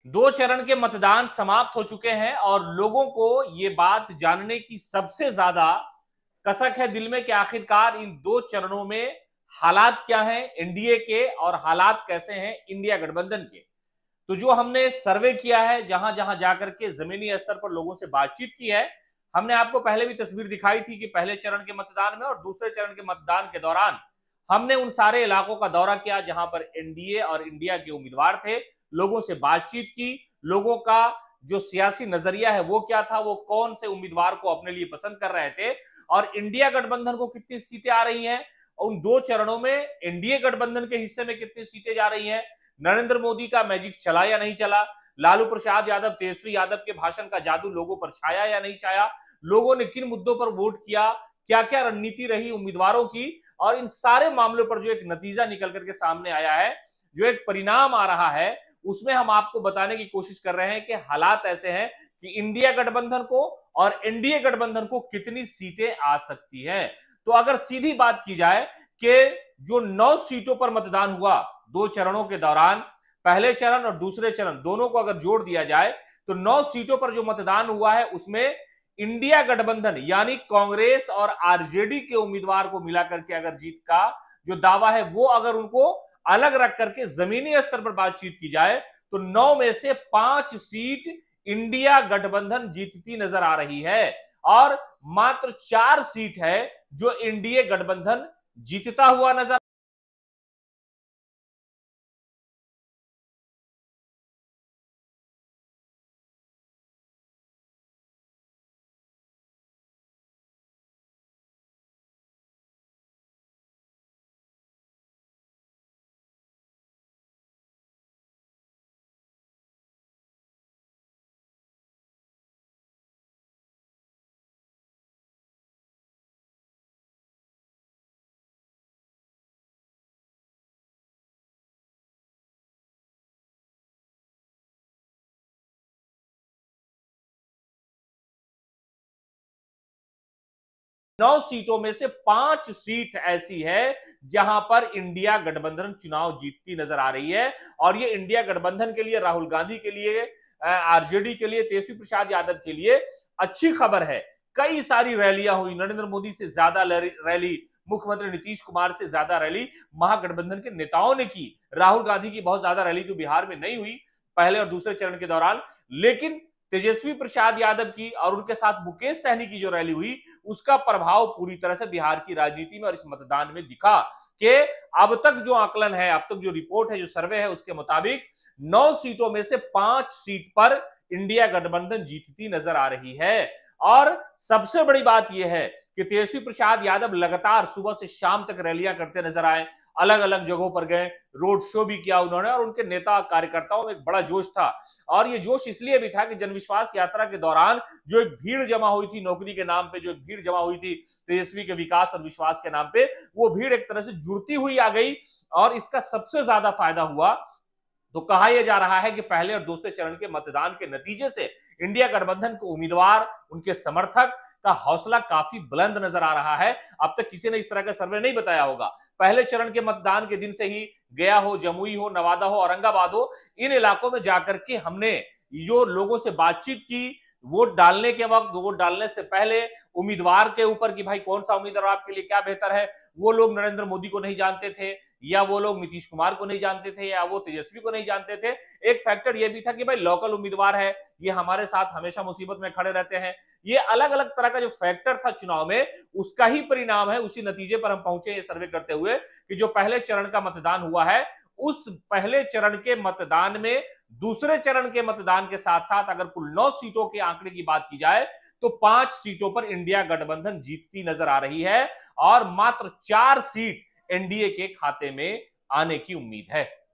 दो चरण के मतदान समाप्त हो चुके हैं और लोगों को यह बात जानने की सबसे ज्यादा कसक है दिल में कि आखिरकार इन दो चरणों में हालात क्या हैं एनडीए के और हालात कैसे हैं इंडिया गठबंधन के। तो जो हमने सर्वे किया है, जहां जहां जाकर के जमीनी स्तर पर लोगों से बातचीत की है, हमने आपको पहले भी तस्वीर दिखाई थी कि पहले चरण के मतदान में और दूसरे चरण के मतदान के दौरान हमने उन सारे इलाकों का दौरा किया जहां पर एनडीए और इंडिया के उम्मीदवार थे, लोगों से बातचीत की, लोगों का जो सियासी नजरिया है वो क्या था, वो कौन से उम्मीदवार को अपने लिए पसंद कर रहे थे और इंडिया गठबंधन को कितनी सीटें आ रही हैं, उन दो चरणों में एनडीए गठबंधन के हिस्से में कितनी सीटें जा रही हैं, नरेंद्र मोदी का मैजिक चला या नहीं चला, लालू प्रसाद यादव तेजस्वी यादव के भाषण का जादू लोगों पर छाया या नहीं छाया, लोगों ने किन मुद्दों पर वोट किया, क्या क्या रणनीति रही उम्मीदवारों की, और इन सारे मामलों पर जो एक नतीजा निकल करके सामने आया है, जो एक परिणाम आ रहा है, उसमें हम आपको बताने की कोशिश कर रहे हैं कि हालात ऐसे हैं कि इंडिया गठबंधन को और एनडीए गठबंधन को कितनी सीटें आ सकती हैं। तो अगर सीधी बात की जाए कि जो 9 सीटों पर मतदान हुआ दो चरणों के दौरान, पहले चरण और दूसरे चरण दोनों को अगर जोड़ दिया जाए तो 9 सीटों पर जो मतदान हुआ है उसमें इंडिया गठबंधन यानी कांग्रेस और आरजेडी के उम्मीदवार को मिलाकर के अगर जीत का जो दावा है वो अगर उनको अलग रख करके जमीनी स्तर पर बातचीत की जाए तो 9 में से 5 सीट इंडिया गठबंधन जीतती नजर आ रही है और मात्र 4 सीट है जो एनडीए गठबंधन जीतता हुआ नजर। 9 सीटों में से 5 सीट ऐसी है जहां पर इंडिया गठबंधन चुनाव जीतती नजर आ रही है और ये इंडिया गठबंधन के लिए, राहुल गांधी के लिए, आरजेडी के लिए, तेजस्वी प्रसाद यादव के लिए अच्छी खबर है। कई सारी रैलियां हुई, नरेंद्र मोदी से ज्यादा रैली, मुख्यमंत्री नीतीश कुमार से ज्यादा रैली महागठबंधन के नेताओं ने की। राहुल गांधी की बहुत ज्यादा रैली तो बिहार में नहीं हुई पहले और दूसरे चरण के दौरान, लेकिन तेजस्वी प्रसाद यादव की और उनके साथ मुकेश सहनी की जो रैली हुई उसका प्रभाव पूरी तरह से बिहार की राजनीति में और इस मतदान में दिखा कि अब तक जो आकलन है, अब तक जो रिपोर्ट है, जो सर्वे है, उसके मुताबिक 9 सीटों में से 5 सीट पर इंडिया गठबंधन जीतती नजर आ रही है। और सबसे बड़ी बात यह है कि तेजस्वी प्रसाद यादव लगातार सुबह से शाम तक रैलियां करते नजर आए, अलग अलग जगहों पर गए, रोड शो भी किया उन्होंने और उनके नेता कार्यकर्ताओं में एक बड़ा जोश था। और ये जोश इसलिए भी था कि जनविश्वास यात्रा के दौरान जो एक भीड़ जमा हुई थी नौकरी के नाम पे, जो एक भीड़ जमा हुई थी तेजस्वी के विकास और विश्वास के नाम पे, वो भीड़ एक तरह से जुड़ती हुई आ गई और इसका सबसे ज्यादा फायदा हुआ। तो कहा यह जा रहा है कि पहले और दूसरे चरण के मतदान के नतीजे से इंडिया गठबंधन के उम्मीदवार, उनके समर्थक का हौसला काफी बुलंद नजर आ रहा है। अब तक किसी ने इस तरह का सर्वे नहीं बताया होगा। पहले चरण के मतदान के दिन से ही गया हो, जमुई हो, नवादा हो, औरंगाबाद हो, इन इलाकों में जाकर के हमने जो लोगों से बातचीत की, वोट डालने के वक्त, वोट डालने से पहले उम्मीदवार के ऊपर कि भाई कौन सा उम्मीदवार आपके लिए क्या बेहतर है, वो लोग नरेंद्र मोदी को नहीं जानते थे या वो लोग नीतीश कुमार को नहीं जानते थे या वो तेजस्वी को नहीं जानते थे। एक फैक्टर ये भी था कि भाई लोकल उम्मीदवार है, ये हमारे साथ हमेशा मुसीबत में खड़े रहते हैं। ये अलग अलग तरह का जो फैक्टर था चुनाव में, उसका ही परिणाम है, उसी नतीजे पर हम पहुंचे ये सर्वे करते हुए कि जो पहले चरण का मतदान हुआ है उस पहले चरण के मतदान में दूसरे चरण के मतदान के साथ साथ अगर कुल 9 सीटों के आंकड़े की बात की जाए तो 5 सीटों पर इंडिया गठबंधन जीतती नजर आ रही है और मात्र 4 सीट एनडीए के खाते में आने की उम्मीद है।